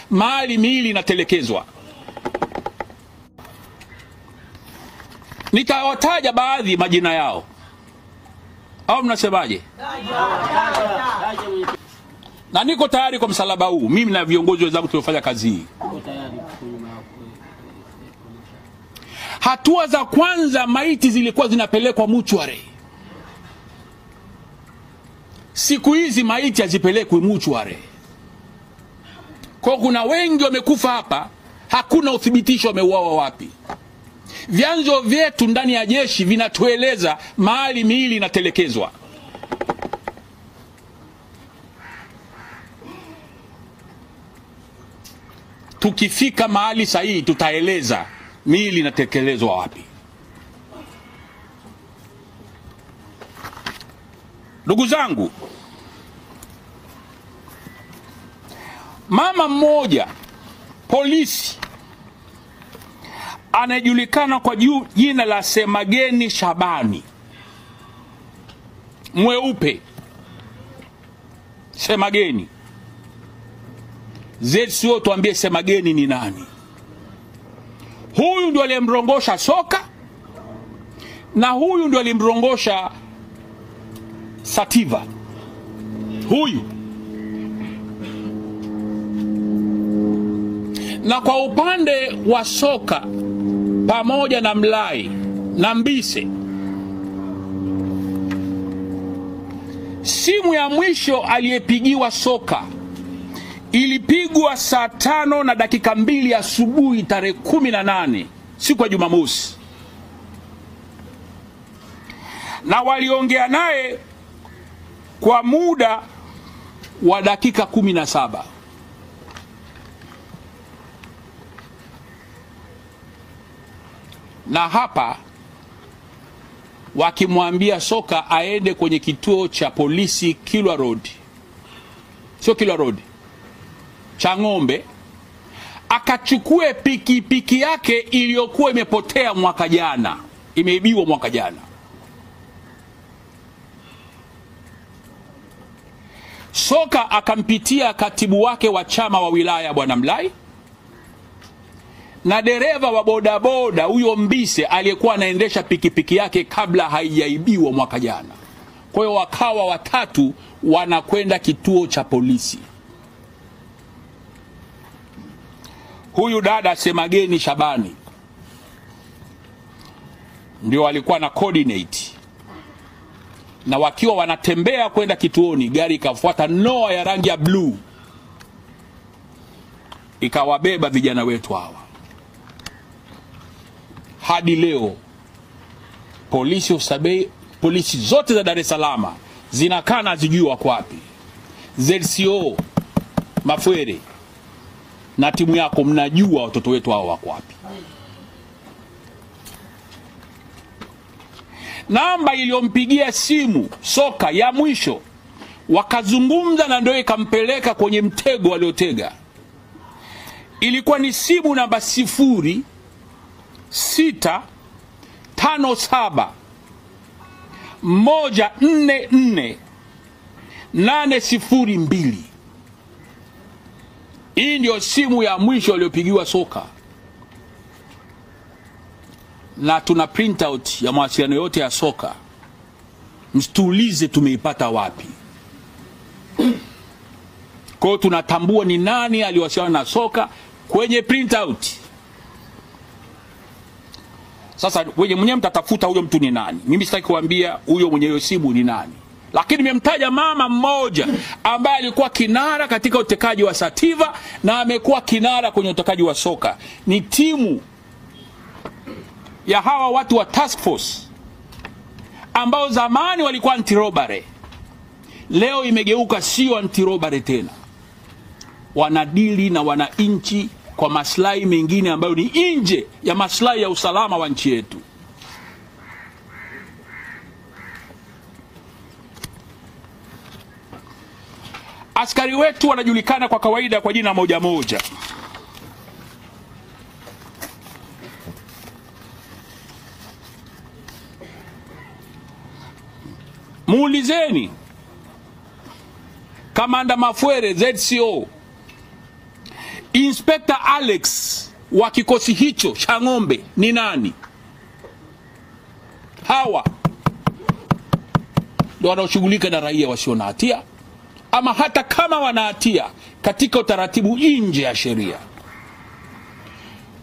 mahali miili inatelekezwa. Nitawataja baadhi majina yao, au mnasemaje? Na niko tayari kwa msalaba huu, mimi na viongozi wenzangu tuliofanya kazi hii. Hatua za kwanza, maiti zilikuwa zinapelekwa muchware. Siku hizi maiti hazipelekwi muchware. Kwa kuna wengi wamekufa hapa, hakuna uthibitisho wameuawa wapi. Vyanzo vyetu ndani ya jeshi vinatueleza mahali miili inatelekezwa. Tukifika mahali sahihi tutaeleza miili inatekelezwa wapi. Ndugu zangu, mama mmoja polisi anajulikana kwa jina la Semageni Shabani, mweupe. Semageni, ZCO tuambie Semageni ni nani? Huyu ndio aliyemrongosha Soka, na huyu ndio alimrongosha Sativa. Huyu. Na kwa upande wa Soka pamoja na Mlai na Mbise, simu ya mwisho aliyepigiwa Soka ilipigwa saa 5:02 asubuhi tarehe 18 siku ya Jumamosi, na waliongea naye kwa muda wa dakika 17. Na hapa wakimwambia Soka aende kwenye kituo cha polisi Kilwa Road, sio Kilwa Road, Chang'ombe, akachukue pikipiki yake iliyokuwa imepotea mwaka jana, imeibiwa mwaka jana. Soka akampitia katibu wake wa chama wa wilaya bwana Mlai, na dereva wa bodaboda huyo Mbise aliyekuwa anaendesha pikipiki yake kabla haijaibiwa mwaka jana. Kwa hiyo wakawa watatu wanakwenda kituo cha polisi. Huyu dada Semageni Shabani ndio alikuwa na coordinate, na wakiwa wanatembea kwenda kituoni, gari ikafuata Noah ya rangi ya blue ikawabeba vijana wetu hawa. Hadi leo polisi zote za Dar es Salaam zinakaa na zijui wako wapi. ZCO Mafwere na timu yako mnajua watoto wetu hao wako wapi. Namba iliyompigia simu Soka ya mwisho wakazungumza, na ndio ikampeleka kwenye mtego waliotega, ilikuwa ni simu namba 0657144802. Hii ndio simu ya mwisho aliyopigiwa Soka, na tuna print out ya mawasiliano yote ya Soka. Msituulize tumeipata wapi. Kwa hiyo tunatambua ni nani aliwasiliana na Soka kwenye print out. Sasa wewe mwenyewe mtatafuta huyo mtu ni nani. Mimi sitaki kuambia huyo mwenye hiyo simu ni nani. Lakini nimemtaja mama mmoja ambaye alikuwa kinara katika utekaji wa Sativa na amekuwa kinara kwenye utekaji wa Soka. Ni timu ya hawa watu wa task force ambao zamani walikuwa anti-robbery, leo imegeuka sio anti-robbery tena. Wanadili na wananchi kwa maslahi mengine ambayo ni nje ya maslahi ya usalama wa nchi yetu. Askari wetu wanajulikana kwa kawaida kwa jina moja moja. Muulizeni Kamanda Mafwere ZCO, Inspector Alex wa kikosi hicho cha Ng'ombe ni nani? Hawa ndio wanaoshughulika na raia wasio na hatia, ama hata kama wana hatia katika utaratibu nje ya sheria.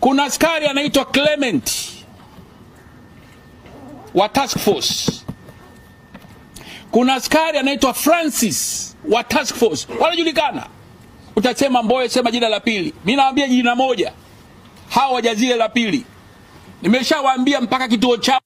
Kuna askari anaitwa Clement wa task force. Kuna askari anaitwa Francis wa task force. Wanajulikana. Utasema Mbowe, sema jina la pili. Mimi naambia jina moja. Hawa wajazile la pili. Nimeshawaambia mpaka kituo cha